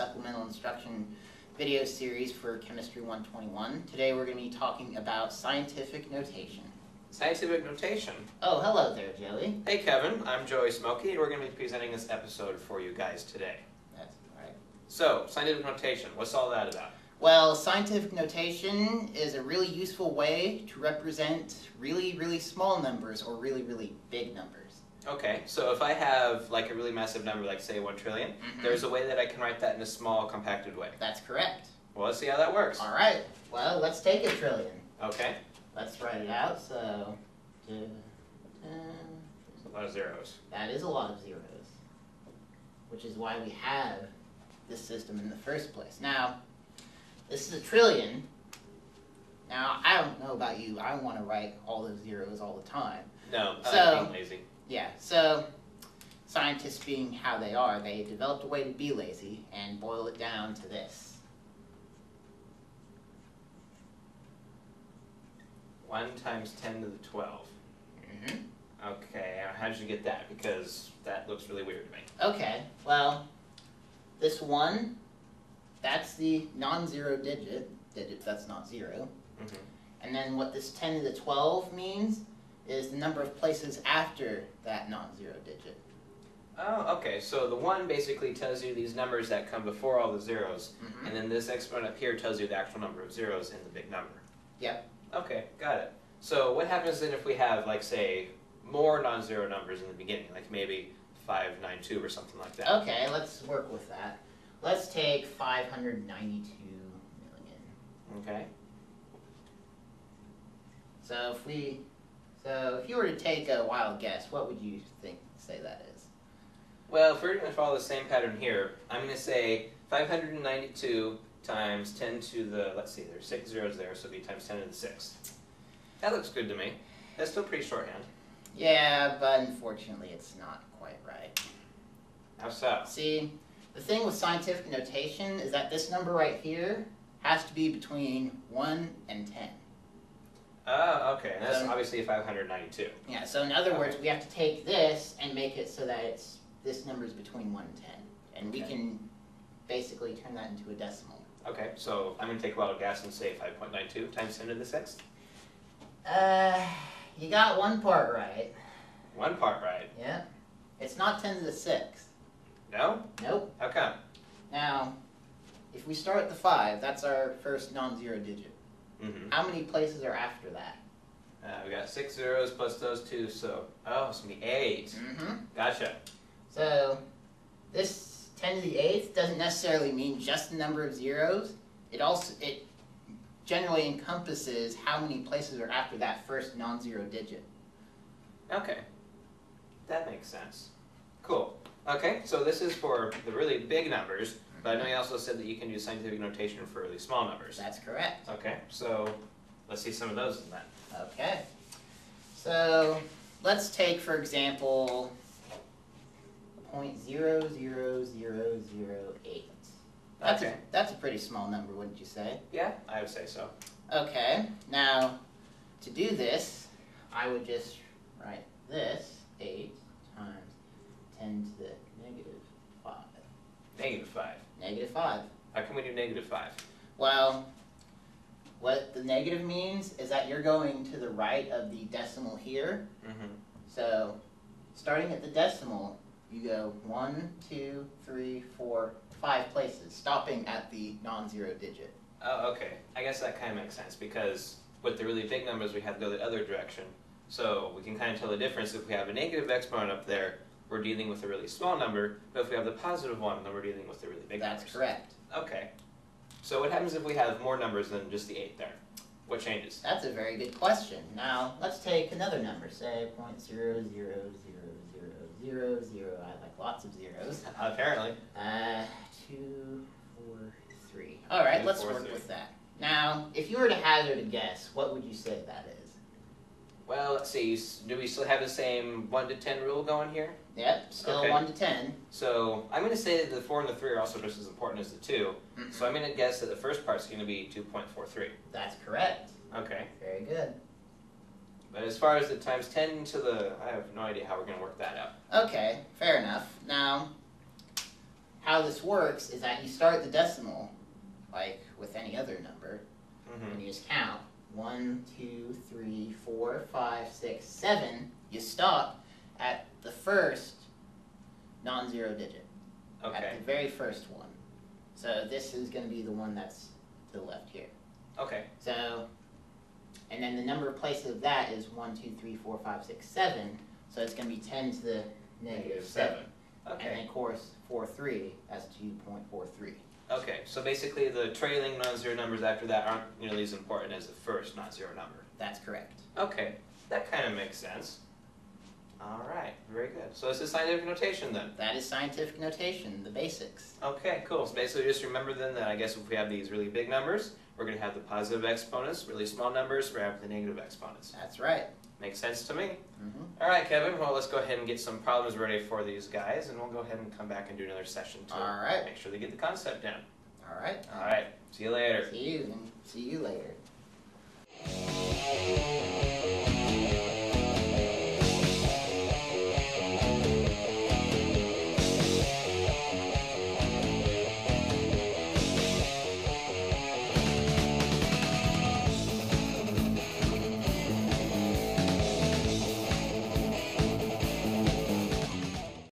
supplemental instruction video series for Chemistry 121. Today we're going to be talking about scientific notation. Scientific notation? Oh, hello there, Joey. Hey, Kevin. I'm Smokey, and we're going to be presenting this episode for you guys today. That's right. So, scientific notation, what's all that about? Well, scientific notation is a really useful way to represent really, really small numbers or really, really big numbers. Okay, so if I have like a really massive number, like say 1 trillion, there's a way that I can write that in a small, compacted way. That's correct. Well, let's see how that works. All right. Well, let's take a trillion. Okay. Let's write it out. So, a lot of zeros. That is a lot of zeros, which is why we have this system in the first place. Now, this is a trillion. Now, I don't know about you. I don't want to write all those zeros all the time. No, I like being lazy. Yeah, so scientists being how they are, they developed a way to be lazy and boil it down to this. 1 times 10 to the 12. Okay, how did you get that? Because that looks really weird to me. Okay, well, this 1, that's the non-zero digit that's not 0. And then what this 10 to the 12 means is the number of places after that non-zero digit. Oh, okay, so the 1 basically tells you these numbers that come before all the zeros, and then this exponent up here tells you the actual number of zeros in the big number. Yep. Okay, got it. So what happens then if we have, like, say, more non-zero numbers in the beginning, like maybe 592 or something like that? Okay, let's work with that. Let's take 592 million. Okay. So if you were to take a wild guess, what would you say that is? Well, if we're going to follow the same pattern here, I'm going to say 592 times 10 to the, let's see, there's 6 zeros there, so it'll be times 10 to the 6th. That looks good to me. That's still pretty shorthand. Yeah, but unfortunately it's not quite right. How so? See, the thing with scientific notation is that this number right here has to be between 1 and 10. Oh, okay. And that's obviously 592. Yeah, so in other words, we have to take this and make it so that this number is between 1 and 10. And we can basically turn that into a decimal. Okay, so I'm going to take a wild guess and say 5.92 times 10 to the 6th. You got one part right. One part right? Yeah. It's not 10 to the 6th. No? Nope. How come? Now, if we start at the 5, that's our first non-zero digit. How many places are after that? We got 6 zeros plus those 2, so, it's going to be 8. Gotcha. So, this 10 to the 8th doesn't necessarily mean just the number of zeros. It generally encompasses how many places are after that first non-zero digit. Okay. That makes sense. Cool. Okay, so this is for the really big numbers, but I know you also said that you can use scientific notation for really small numbers. That's correct. Okay, so let's see some of those then. Okay. So let's take, for example, 0.00008. That's a pretty small number, wouldn't you say? Yeah, I would say so. Okay, now to do this, I would just write this 8 times 10 to the negative 5. Negative 5. Negative 5. How can we do negative 5? Well, what the negative means is that you're going to the right of the decimal here. So, starting at the decimal, you go 1, 2, 3, 4, 5 places, stopping at the non-zero digit. Oh, okay. I guess that kind of makes sense because with the really big numbers, we have to go the other direction. So we can kind of tell the difference. If we have a negative exponent up there, we're dealing with a really small number, but if we have the positive one, then we're dealing with the really big numbers. That's correct. Okay. So what happens if we have more numbers than just the 8 there? What changes? That's a very good question. Now, let's take another number, say 0.0000000. I like lots of zeros. Apparently. 2, 4, 3. All right, let's work with that. Now, if you were to hazard a guess, what would you say that is? Well, let's see. Do we still have the same 1 to 10 rule going here? Yep, still 1 to 10. So I'm going to say that the 4 and the 3 are also just as important as the 2. So I'm going to guess that the first part's going to be 2.43. That's correct. Okay. Very good. But as far as the times 10 to the, I have no idea how we're going to work that out. Okay, fair enough. Now, how this works is that you start the decimal, like with any other number, and you just count 1, 2, 3, 4, 5, 6, 7. You stop at the first non-zero digit. Okay. At the very first one. So this is going to be the one that's to the left here. Okay. So, and then the number of places of that is 1, 2, 3, 4, 5, 6, 7. So it's going to be 10 to the negative 7. Okay. And then, of course, 4, 3, that's 2.43. Okay, so basically the trailing non-zero numbers after that aren't nearly as important as the first non-zero number. That's correct. Okay, that kind of makes sense. All right, very good. So this is scientific notation then? That is scientific notation, the basics. Okay, cool. So basically just remember then that I guess if we have these really big numbers, we're going to have the positive exponents. Really small numbers, we're going to have the negative exponents. That's right. Makes sense to me. All right, Kevin, well, let's go ahead and get some problems ready for these guys, and we'll go ahead and come back and do another session to make sure they get the concept down. All right. All right, see you later. See you later.